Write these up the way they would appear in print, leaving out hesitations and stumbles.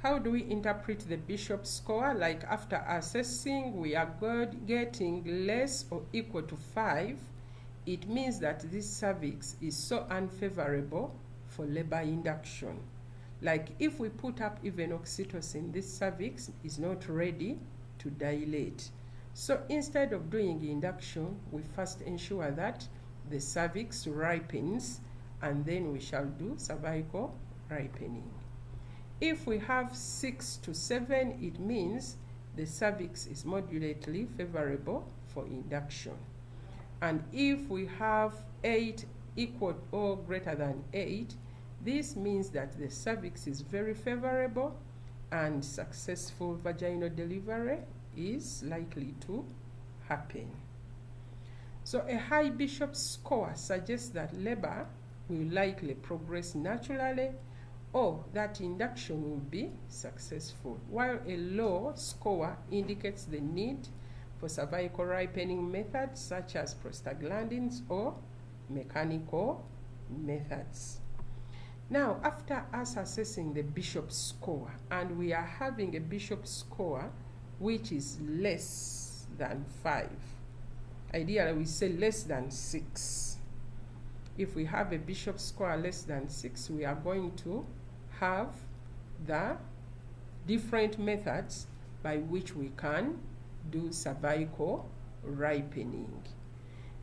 How do we interpret the Bishop score? Like after assessing, we are getting less or equal to 5. It means that this cervix is so unfavorable for labor induction. Like if we put up even oxytocin, this cervix is not ready to dilate. So instead of doing induction, we first ensure that the cervix ripens, and then we shall do cervical ripening. If we have 6 to 7, it means the cervix is moderately favorable for induction. And if we have 8 equal or greater than 8, this means that the cervix is very favorable and successful vaginal delivery is likely to happen. So a high Bishop score suggests that labor will likely progress naturally, or that induction will be successful, while a low score indicates the need for cervical ripening methods such as prostaglandins or mechanical methods. Now, after us assessing the Bishop score, and we are having a Bishop score which is less than 5, ideally we say less than 6. If we have a Bishop score less than 6, we are going to have the different methods by which we can do cervical ripening.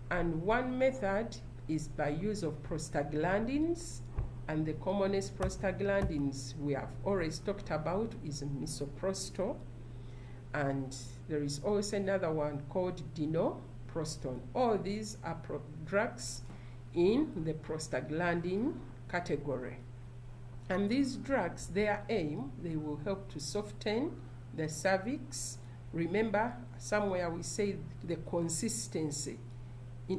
And one method is by use of prostaglandins, and the commonest prostaglandins we have always talked about is misoprostol, and there is also another one called dinoprostone. All these are drugs in the prostaglandin category. And these drugs, their aim, they will help to soften the cervix. Remember, somewhere we say the consistency.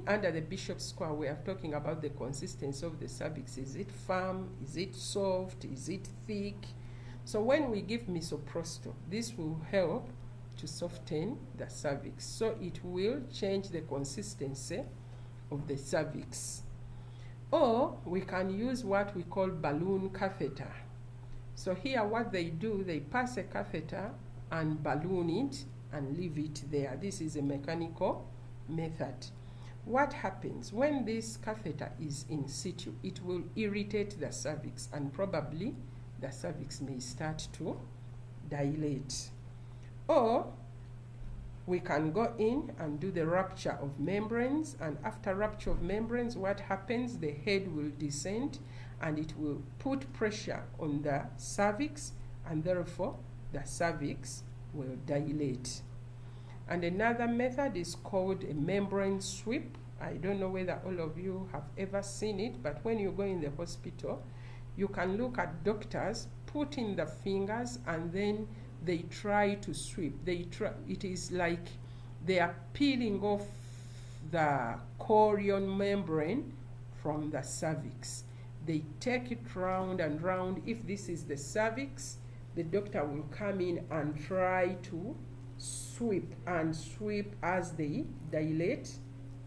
Under the Bishop score, we are talking about the consistency of the cervix. Is it firm? Is it soft? Is it thick? So when we give misoprostol, this will help to soften the cervix. So it will change the consistency of the cervix. Or we can use what we call balloon catheter. So here what they do, they pass a catheter and balloon it and leave it there. This is a mechanical method. What happens when this catheter is in situ? It will irritate the cervix, and probably the cervix may start to dilate. Or we can go in and do the rupture of membranes, and after rupture of membranes, what happens? The head will descend and it will put pressure on the cervix, and therefore the cervix will dilate. And another method is called a membrane sweep. I don't know whether all of you have ever seen it, but when you go in the hospital, you can look at doctors putting the fingers and then they try to sweep. It is like they are peeling off the chorion membrane from the cervix. They take it round and round. If this is the cervix, the doctor will come in and try to sweep as they dilate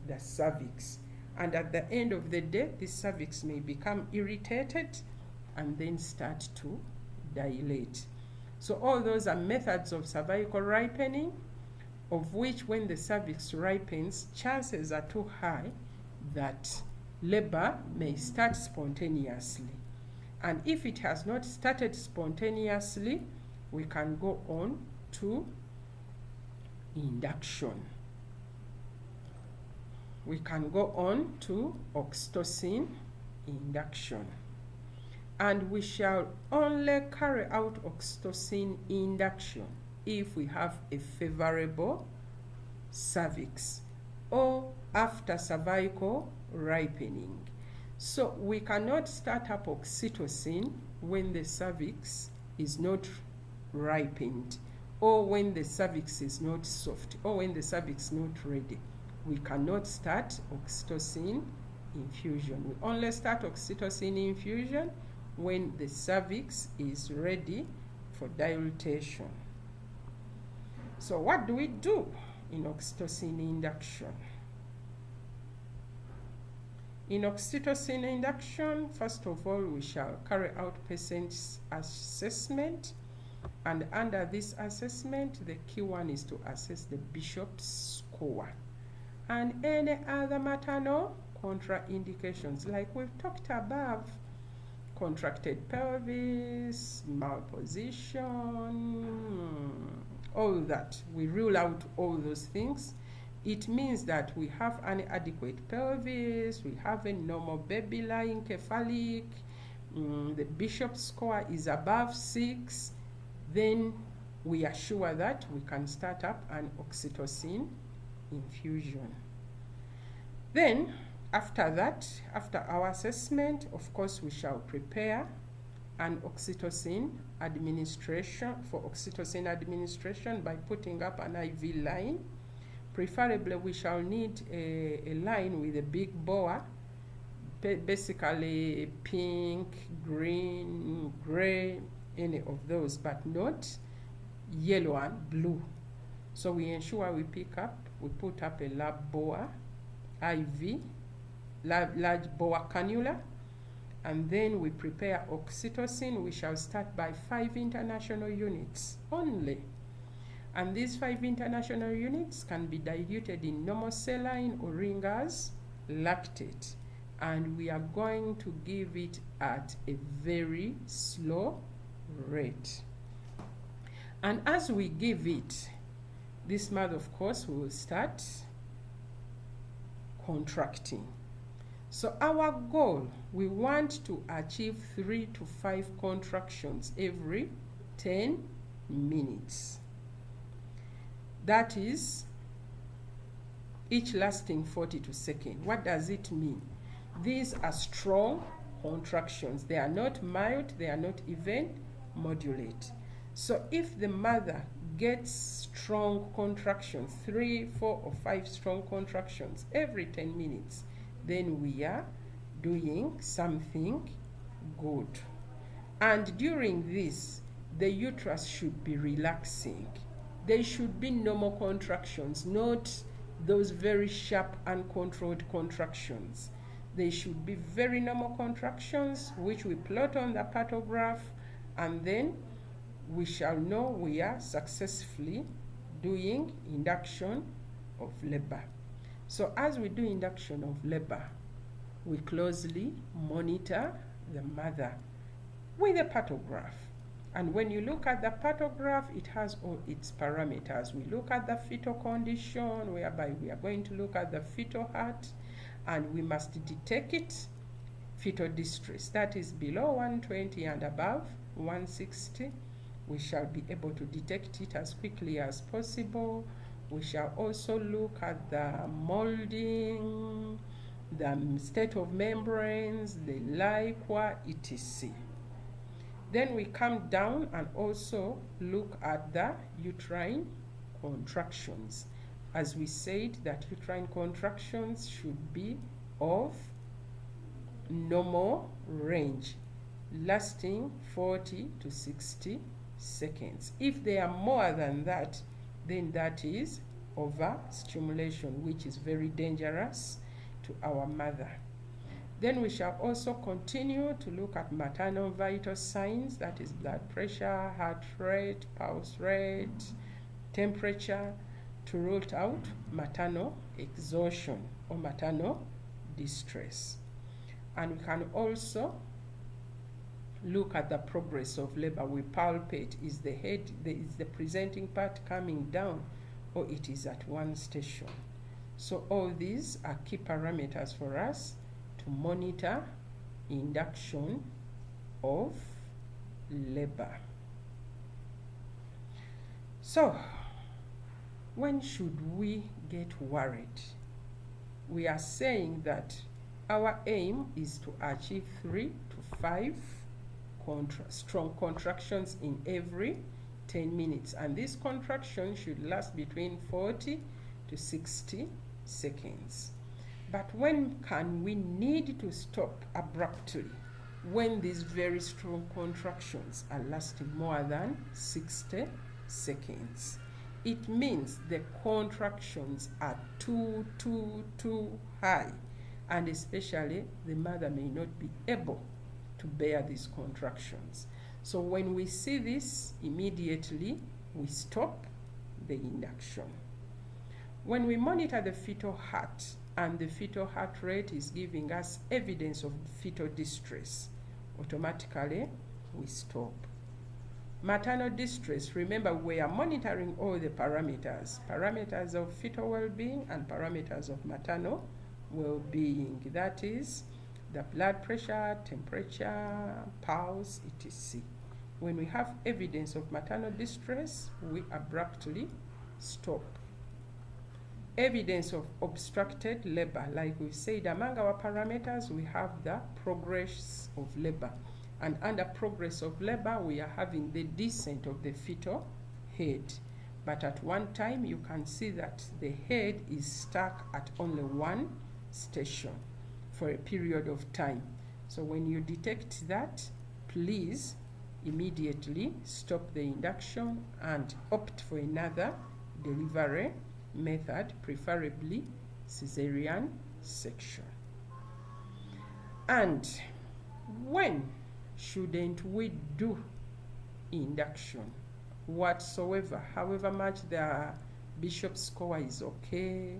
the cervix. And at the end of the day, the cervix may become irritated and then start to dilate. So all those are methods of cervical ripening, of which when the cervix ripens, chances are too high that labor may start spontaneously. And if it has not started spontaneously, we can go on to induction. We can go on to oxytocin induction. And we shall only carry out oxytocin induction if we have a favorable cervix or after cervical ripening. So we cannot start up oxytocin when the cervix is not ripened, or when the cervix is not soft, or when the cervix is not ready. We cannot start oxytocin infusion. We only start oxytocin infusion when the cervix is ready for dilatation. So what do we do in oxytocin induction? In oxytocin induction, first of all, we shall carry out patient's assessment. And under this assessment, the key one is to assess the Bishop's score and any other maternal contraindications like we've talked above: contracted pelvis, malposition, all that. We rule out all those things. It means that we have an adequate pelvis, we have a normal baby lying cephalic, the Bishop's score is above 6, then we are sure that we can start up an oxytocin infusion. Then after that, after our assessment, of course, we shall prepare an oxytocin administration by putting up an IV line. Preferably, we shall need a line with a big bore, basically pink, green, gray, any of those, but not yellow and blue. So we ensure we put up a lab bore IV, large bore cannula, and then we prepare oxytocin. We shall start by 5 international units only. And these 5 international units can be diluted in normal saline or Ringer's lactate. And we are going to give it at a very slow rate. And as we give it, this mother, of course, will start contracting. So our goal, we want to achieve 3 to 5 contractions every 10 minutes. That is, each lasting 42 seconds. What does it mean? These are strong contractions. They are not mild, they are not even moderate. So if the mother gets strong contractions, 3, 4, or 5 strong contractions every 10 minutes, then we are doing something good. And during this, the uterus should be relaxing. They should be normal contractions, not those very sharp, uncontrolled contractions. They should be very normal contractions, which we plot on the pathograph, and then we shall know we are successfully doing induction of labor. So as we do induction of labor, we closely monitor the mother with a pathograph. And when you look at the pathograph, it has all its parameters. We look at the fetal condition, whereby we are going to look at the fetal heart, and we must detect it. Fetal distress, that is below 120 and above 160. We shall be able to detect it as quickly as possible. We shall also look at the molding, the state of membranes, the liquor, etc. Then we come down and also look at the uterine contractions. As we said, that uterine contractions should be of normal range, lasting 40 to 60 seconds. If they are more than that, then that is overstimulation, which is very dangerous to our mother. Then we shall also continue to look at maternal vital signs, that is blood pressure, heart rate, pulse rate, temperature, to rule out maternal exhaustion or maternal distress. And we can also look at the progress of labor. We palpate, is the head, is the presenting part coming down, or it is at one station. So all these are key parameters for us to monitor induction of labor. So, when should we get worried? We are saying that our aim is to achieve 3 to 5 strong contractions in every 10 minutes, and this contraction should last between 40 to 60 seconds. But when can we need to stop abruptly? When these very strong contractions are lasting more than 60 seconds. It means the contractions are too high, and especially the mother may not be able to bear these contractions. So when we see this, immediately we stop the induction. When we monitor the fetal heart and the fetal heart rate is giving us evidence of fetal distress, automatically we stop. Maternal distress, remember we are monitoring all the parameters of fetal well-being and parameters of maternal well-being. That is the blood pressure, temperature, pulse, etc. When we have evidence of maternal distress, we abruptly stop. Evidence of obstructed labor, like we've said, among our parameters, we have the progress of labor. And under progress of labor, we are having the descent of the fetal head. But at one time, you can see that the head is stuck at only one station for a period of time. So when you detect that, please immediately stop the induction and opt for another delivery method, preferably cesarean section. And when shouldn't we do induction whatsoever? However much the Bishop score is okay,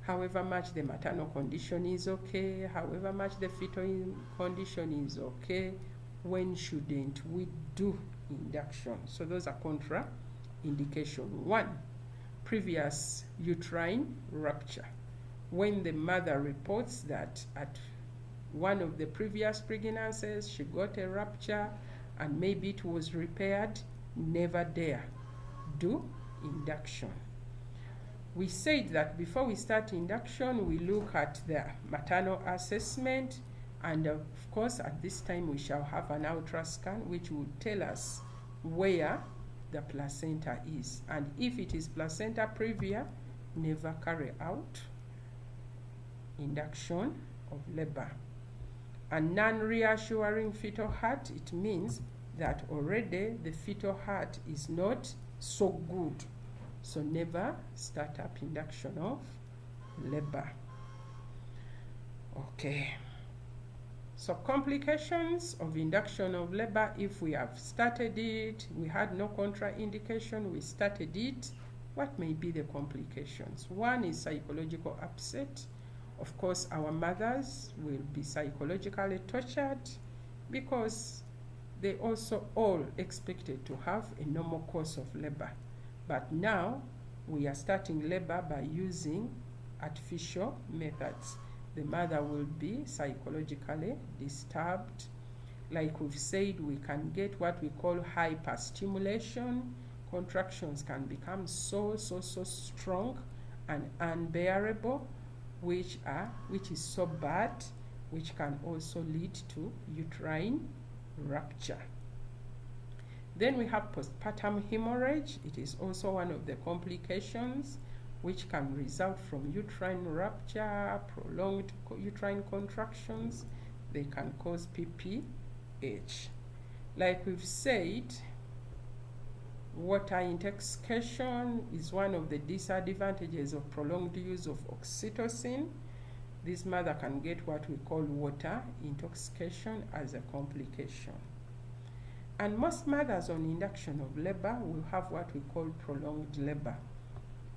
however much the maternal condition is okay, however much the fetal condition is okay, when shouldn't we do induction? So those are contraindications. 1, previous uterine rupture. When the mother reports that at one of the previous pregnancies she got a rupture and maybe it was repaired, never dare do induction. We said that before we start induction, we look at the maternal assessment, and of course at this time we shall have an ultrasound which will tell us where the placenta is. And if it is placenta previa, never carry out induction of labor. A non-reassuring fetal heart, it means that already the fetal heart is not so good. So never start up induction of labor. Okay. So complications of induction of labor, if we have started it, we had no contraindication, we started it, what may be the complications? 1 is psychological upset. Of course, our mothers will be psychologically tortured because they also all expected to have a normal course of labor. But now we are starting labor by using artificial methods. The mother will be psychologically disturbed. Like we've said, we can get what we call hyperstimulation. Contractions can become so strong and unbearable, which is so bad, which can also lead to uterine rupture. Then we have postpartum hemorrhage. It is also one of the complications which can result from uterine rupture, prolonged uterine contractions. They can cause PPH. Like we've said, water intoxication is one of the disadvantages of prolonged use of oxytocin. This mother can get what we call water intoxication as a complication. And most mothers on induction of labor will have what we call prolonged labor.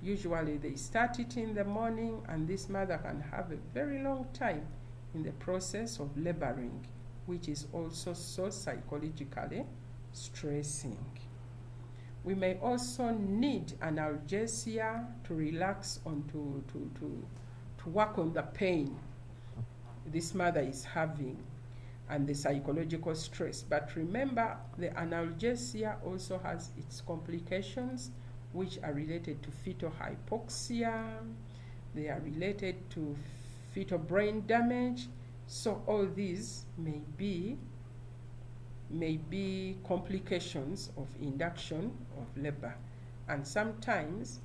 Usually they start it in the morning, and this mother can have a very long time in the process of laboring, which is also so psychologically stressing. We may also need analgesia to relax on to work on the pain this mother is having and the psychological stress. But remember, the analgesia also has its complications, which are related to fetal hypoxia, they are related to fetal brain damage. So all these may be complications of induction of labor. And sometimes,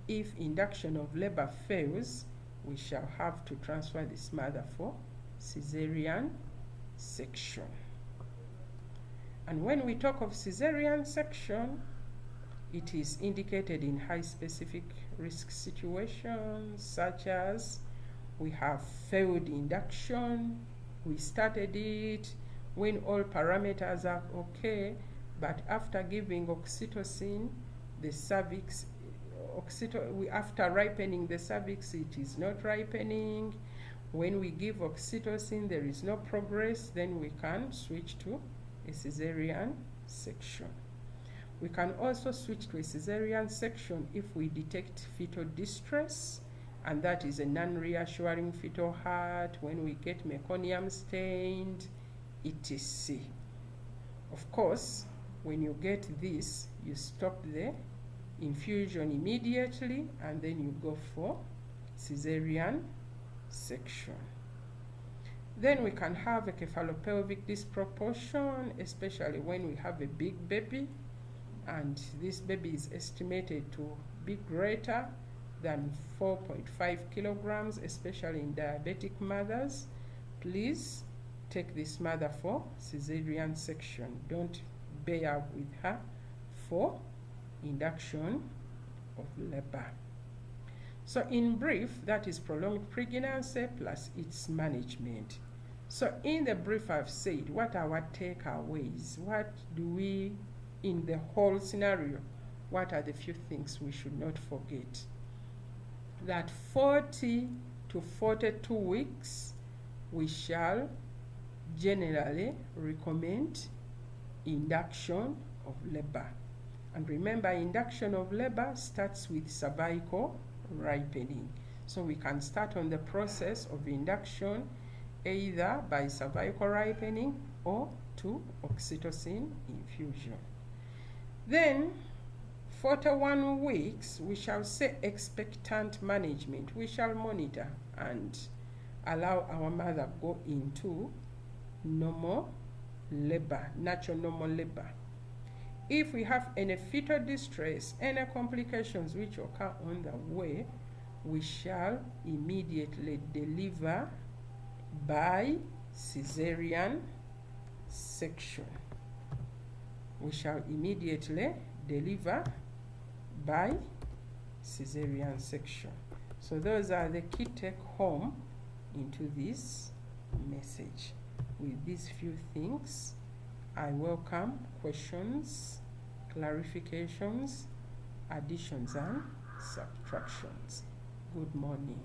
if induction of labor fails, we shall have to transfer this mother for cesarean section. And when we talk of cesarean section, it is indicated in high specific risk situations, such as we have failed induction, we started it when all parameters are okay, but after giving oxytocin, the cervix, after ripening the cervix, it is not ripening. When we give oxytocin, there is no progress, then we can switch to a cesarean section. We can also switch to a cesarean section if we detect fetal distress, and that is a non-reassuring fetal heart, when we get meconium stained, etc. Of course, when you get this, you stop the infusion immediately, and then you go for cesarean section. Then we can have a cephalopelvic disproportion, especially when we have a big baby, and this baby is estimated to be greater than 4.5 kilograms, especially in diabetic mothers. Please take this mother for cesarean section. Don't bear with her for induction of labor. So in brief, that is prolonged pregnancy plus its management. So in the brief I've said, what are our takeaways? What do we, in the whole scenario, what are the few things we should not forget? That 40 to 42 weeks, we shall generally recommend induction of labor. And remember, induction of labor starts with cervical ripening. So we can start on the process of induction either by cervical ripening or to oxytocin infusion. Then 41 weeks, we shall say expectant management. We shall monitor and allow our mother go into normal labor, natural normal labor. If we have any fetal distress, any complications which occur on the way, we shall immediately deliver by cesarean section. We shall immediately deliver by cesarean section. So those are the key take home into this message. With these few things, I welcome questions, clarifications, additions and subtractions. Good morning.